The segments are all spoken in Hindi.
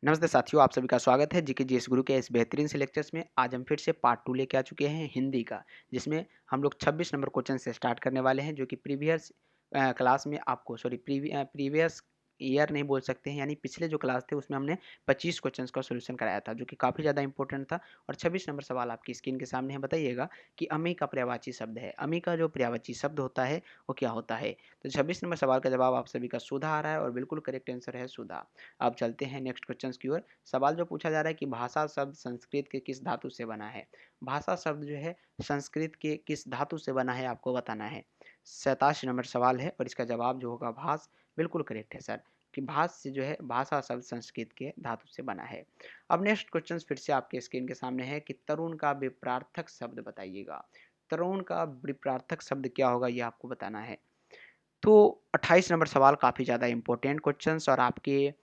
नमस्ते साथियों, आप सभी का स्वागत है जीके जीएस गुरु के इस बेहतरीन से लेक्चर्स में। आज हम फिर से पार्ट 2 लेके आ चुके हैं हिंदी का, जिसमें हम लोग 26 नंबर क्वेश्चन से स्टार्ट करने वाले हैं, जो कि प्रीवियस क्लास में आपको प्रीवियस ईयर नहीं बोल सकते हैं, यानी पिछले जो क्लास थे उसमें हमने 25 क्वेश्चंस का सॉल्यूशन कराया था, जो कि काफ़ी ज़्यादा इंपॉर्टेंट था। और 26 नंबर सवाल आपकी स्क्रीन के सामने है। बताइएगा कि अमी का पर्यायवाची शब्द है। अमी का जो पर्यायवाची शब्द होता है वो क्या होता है? तो 26 नंबर सवाल का जवाब आप सभी का सुधा आ रहा है और बिल्कुल करेक्ट आंसर है सुधा। अब चलते हैं नेक्स्ट क्वेश्चन की ओर। सवाल जो पूछा जा रहा है कि भाषा शब्द संस्कृत के किस धातु से बना है? भाषा शब्द जो है संस्कृत के किस धातु से बना है, आपको बताना है। 87 नंबर सवाल है और इसका जवाब जो होगा भास, बिल्कुल करेक्ट है सर, कि भास से जो है भाषा शब्द संस्कृत के धातु से बना है। अब नेक्स्ट क्वेश्चन फिर से आपके स्क्रीन के सामने है कि तरुण का विपरार्थक शब्द बताइएगा। तरुण का विपरार्थक शब्द क्या होगा, ये आपको बताना है। तो 28 नंबर सवाल काफ़ी ज़्यादा इंपॉर्टेंट क्वेश्चंस और आपके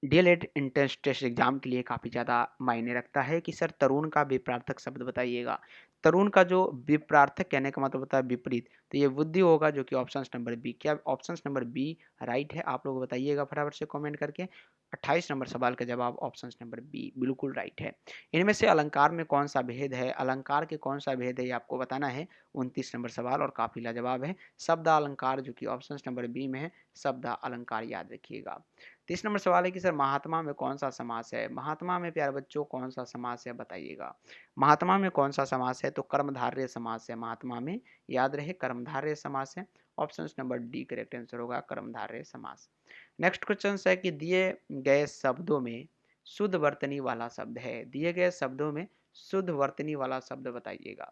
डीएलएड एंट्रेंस टेस्ट एग्जाम के लिए काफ़ी ज़्यादा मायने रखता है कि सर तरुण का विपरार्थक शब्द बताइएगा। तरुण का जो विपरार्थक कहने का मतलब होता है विपरीत, तो ये बुद्धि होगा, जो कि ऑप्शन नंबर बी। क्या ऑप्शन नंबर बी राइट है? आप लोग बताइएगा फटाफट से कमेंट करके। 28 नंबर सवाल का जवाब ऑप्शन नंबर बी बिल्कुल राइट है। इनमें से अलंकार में कौन सा भेद है? अलंकार के कौन सा भेद है, ये आपको बताना है। 29 नंबर सवाल और काफ़ी लाजवाब है। शब्द अलंकार, जो कि ऑप्शन नंबर बी में है। शब्द अलंकार याद रखिएगा। 30 नंबर सवाल है कि सर महात्मा में कौन सा समास है? महात्मा में प्यारे बच्चों कौन सा समास है, बताइएगा। महात्मा में कौन सा समास है? तो कर्मधारय समास है महात्मा में, याद रहे कर्मधारय समास है। Option number D correct answer होगा, कर्मधारय समास। नेक्स्ट क्वेश्चन है कि दिए गए शब्दों में शुद्ध वर्तनी वाला शब्द है। दिए गए शब्दों में शुद्ध वर्तनी वाला शब्द बताइएगा।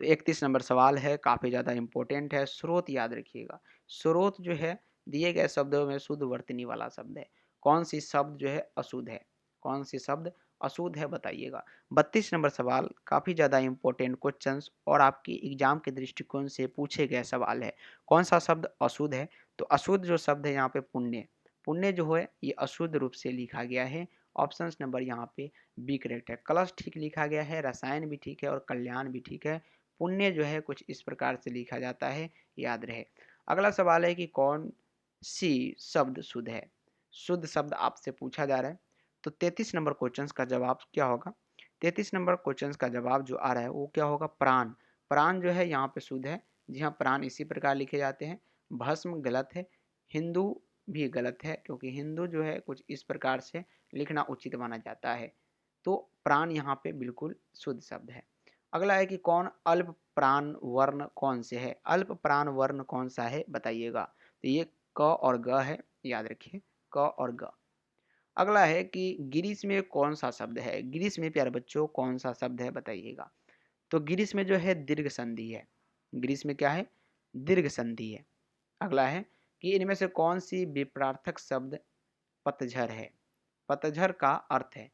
तो 31 नंबर सवाल है, काफ़ी ज़्यादा इंपॉर्टेंट है। स्रोत याद रखिएगा। स्रोत जो है दिए गए शब्दों में शुद्ध वर्तनी वाला शब्द है। कौन सी शब्द जो है अशुद्ध है? कौन सी शब्द अशुद्ध है, बताइएगा। 32 नंबर सवाल काफ़ी ज़्यादा इंपॉर्टेंट क्वेश्चंस और आपकी एग्जाम के दृष्टिकोण से पूछे गए सवाल है। कौन सा शब्द अशुद्ध है? तो अशुद्ध जो शब्द है यहाँ पे पुण्य। पुण्य जो है ये अशुद्ध रूप से लिखा गया है। ऑप्शन नंबर यहाँ पे बी करेक्ट है। कलश ठीक लिखा गया है, रसायन भी ठीक है और कल्याण भी ठीक है। पुण्य जो है कुछ इस प्रकार से लिखा जाता है, याद रहे। अगला सवाल है कि कौन सी शब्द शुद्ध है? शुद्ध शब्द आपसे पूछा जा रहा है। तो 33 नंबर क्वेश्चन का जवाब क्या होगा? 33 नंबर क्वेश्चन का जवाब जो आ रहा है वो क्या होगा? प्राण। प्राण जो है यहाँ पे शुद्ध है। जी हाँ, प्राण इसी प्रकार लिखे जाते हैं। भस्म गलत है। हिंदू भी गलत है, क्योंकि हिंदू जो है कुछ इस प्रकार से लिखना उचित माना जाता है। तो प्राण यहाँ पे बिल्कुल शुद्ध शब्द है। अगला है कि कौन अल्प प्राण वर्ण कौन से है? अल्प प्राण वर्ण कौन सा है, बताइएगा। तो ये क और ग है, याद रखिए, क और ग। अगला है कि गिरीश में कौन सा शब्द है? गिरीश में प्यारे बच्चों कौन सा शब्द है, बताइएगा। तो गिरीश में जो है दीर्घ संधि है। गिरीश में क्या है? दीर्घ संधि है। अगला है कि इनमें से कौन सी विपरार्थक शब्द पतझर है? पतझर का अर्थ है,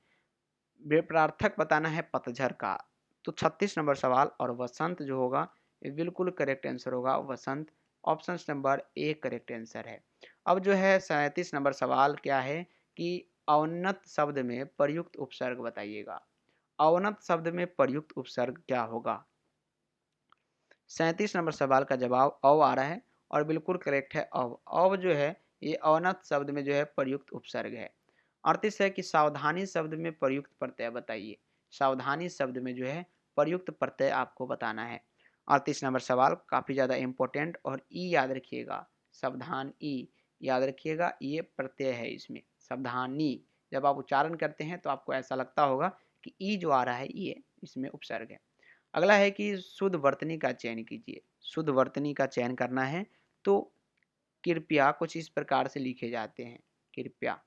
विपरार्थक बताना है पतझर का। तो 36 नंबर सवाल और वसंत जो होगा ये बिल्कुल करेक्ट आंसर होगा, Vasant. Option number A correct answer है। अब जो है 37 नंबर सवाल क्या है कि अवनत शब्द में प्रयुक्त उपसर्ग बताइएगा। अवनत शब्द में प्रयुक्त उपसर्ग क्या होगा? 37 नंबर सवाल का जवाब अव आ रहा है और बिल्कुल करेक्ट है अव। अव जो है ये अवनत शब्द में जो है प्रयुक्त उपसर्ग है। 38 है कि सावधानी शब्द में प्रयुक्त प्रत्यय बताइए। सावधानी शब्द में जो है प्रयुक्त प्रत्यय आपको बताना है। 38 नंबर सवाल काफ़ी ज़्यादा इंपॉर्टेंट और ई याद रखिएगा। सावधान ई याद रखिएगा, ये प्रत्यय है इसमें। सावधानी जब आप उच्चारण करते हैं तो आपको ऐसा लगता होगा कि ई जो आ रहा है ये इसमें उपसर्ग है। अगला है कि शुद्ध वर्तनी का चयन कीजिए। शुद्ध वर्तनी का चयन करना है तो कृपया कुछ इस प्रकार से लिखे जाते हैं। कृपया,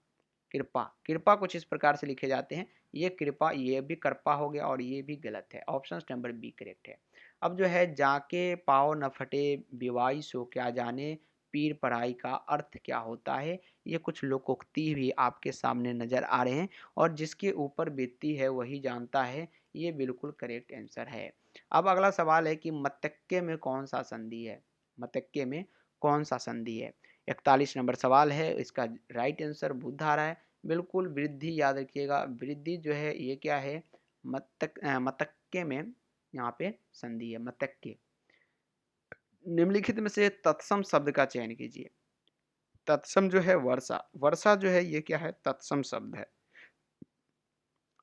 कृपा, कृपा कुछ इस प्रकार से लिखे जाते हैं। ये कृपा, ये भी कृपा हो गया और ये भी गलत है। ऑप्शन नंबर बी करेक्ट है। अब जो है जाके पाँव न फटे विवाई सो क्या जाने पीर पढ़ाई का अर्थ क्या होता है, ये कुछ लोकोक्ति भी आपके सामने नजर आ रहे हैं और जिसके ऊपर बीतती है वही जानता है, ये बिल्कुल करेक्ट आंसर है। अब अगला सवाल है कि मतक्के में कौन सा संधि है? मतक्के में कौन सा संधि है? 41 नंबर सवाल है, इसका राइट आंसर बुध आ रहा है। बिल्कुल वृद्धि याद रखिएगा। वृद्धि जो है ये क्या है? मतक्के में यहाँ पे संधि है, मतक्के। निम्नलिखित में से तत्सम शब्द का चयन कीजिए। तत्सम जो है वर्षा, वर्षा जो है ये क्या है? तत्सम शब्द है।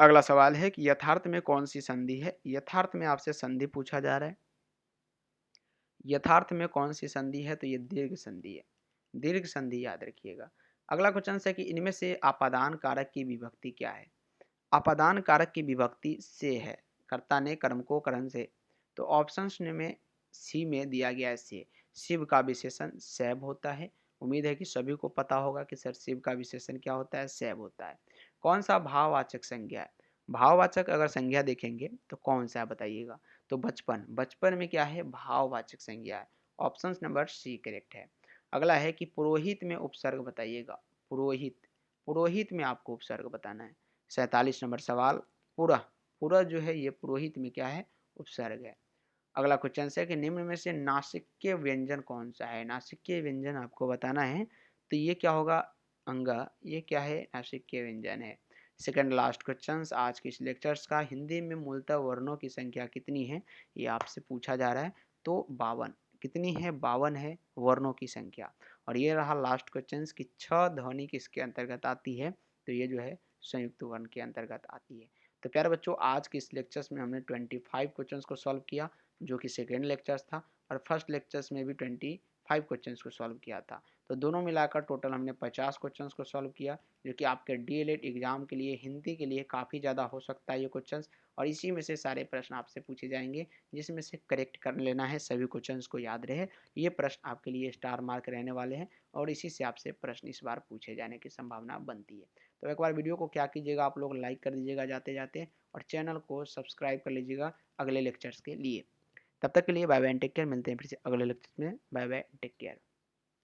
अगला सवाल है कि यथार्थ में कौन-सी संधि है? यथार्थ में आपसे संधि पूछा जा रहा है। यथार्थ में कौन-सी संधि है? तो ये दीर्घ संधि है। दीर्घ संधि याद रखिएगा। अगला क्वेश्चन है कि इनमें से आपादान कारक की विभक्ति क्या है? आपादान कारक की विभक्ति से है। कर्ता ने कर्म को करण से, तो ऑप्शंस में सी में दिया गया है से। शिव का विशेषण सैव होता है। उम्मीद है कि सभी को पता होगा कि सर शिव का विशेषण क्या होता है? सैव होता है। कौन सा भाववाचक संज्ञा है? भाववाचक अगर संज्ञा देखेंगे तो कौन सा है बताइएगा? तो बचपन, बचपन में क्या है? भाववाचक संज्ञा है। ऑप्शन नंबर सी करेक्ट है। अगला है कि पुरोहित में उपसर्ग बताइएगा। पुरोहित, पुरोहित में आपको उपसर्ग बताना है। 47 नंबर सवाल, पुरः, पुरः जो है ये पुरोहित में क्या है? उपसर्ग है। अगला क्वेश्चन है कि निम्न में से नासिक्य व्यंजन कौन सा है? नासिक्य व्यंजन आपको बताना है, तो ये क्या होगा? अंगा, ये क्या है? नासिक्य व्यंजन है। सेकंड लास्ट क्वेश्चन आज के इस लेक्चर्स का, हिंदी में मूलतः वर्णों की संख्या कितनी है? ये आपसे पूछा जा रहा है। तो 52। कितनी है? 52 है वर्णों की संख्या। और ये रहा लास्ट क्वेश्चन कि 6 ध्वनि किसके अंतर्गत आती है? तो ये जो है संयुक्त वर्ण के अंतर्गत आती है। तो प्यारे बच्चों, आज के इस लेक्चर्स में हमने 25 क्वेश्चंस को सॉल्व किया, जो कि सेकेंड लेक्चर्स था, और फर्स्ट लेक्चर्स में भी 25 क्वेश्चंस को सॉल्व किया था। तो दोनों मिलाकर टोटल हमने 50 क्वेश्चंस को सॉल्व किया, जो कि आपके डीएलएड एग्जाम के लिए, हिंदी के लिए काफ़ी ज़्यादा हो सकता है ये क्वेश्चंस। और इसी में से सारे प्रश्न आपसे पूछे जाएंगे, जिसमें से करेक्ट कर लेना है, सभी क्वेश्चंस को याद रहे। ये प्रश्न आपके लिए स्टार मार्क रहने वाले हैं, और इसी से आपसे प्रश्न इस बार पूछे जाने की संभावना बनती है। तो एक बार वीडियो को क्या कीजिएगा, आप लोग लाइक कर दीजिएगा जाते जाते, और चैनल को सब्सक्राइब कर लीजिएगा अगले लेक्चर्स के लिए। तब तक के लिए bye bye and take care. मिलते हैं फिर से अगले लेक्चर में। Bye bye, take care.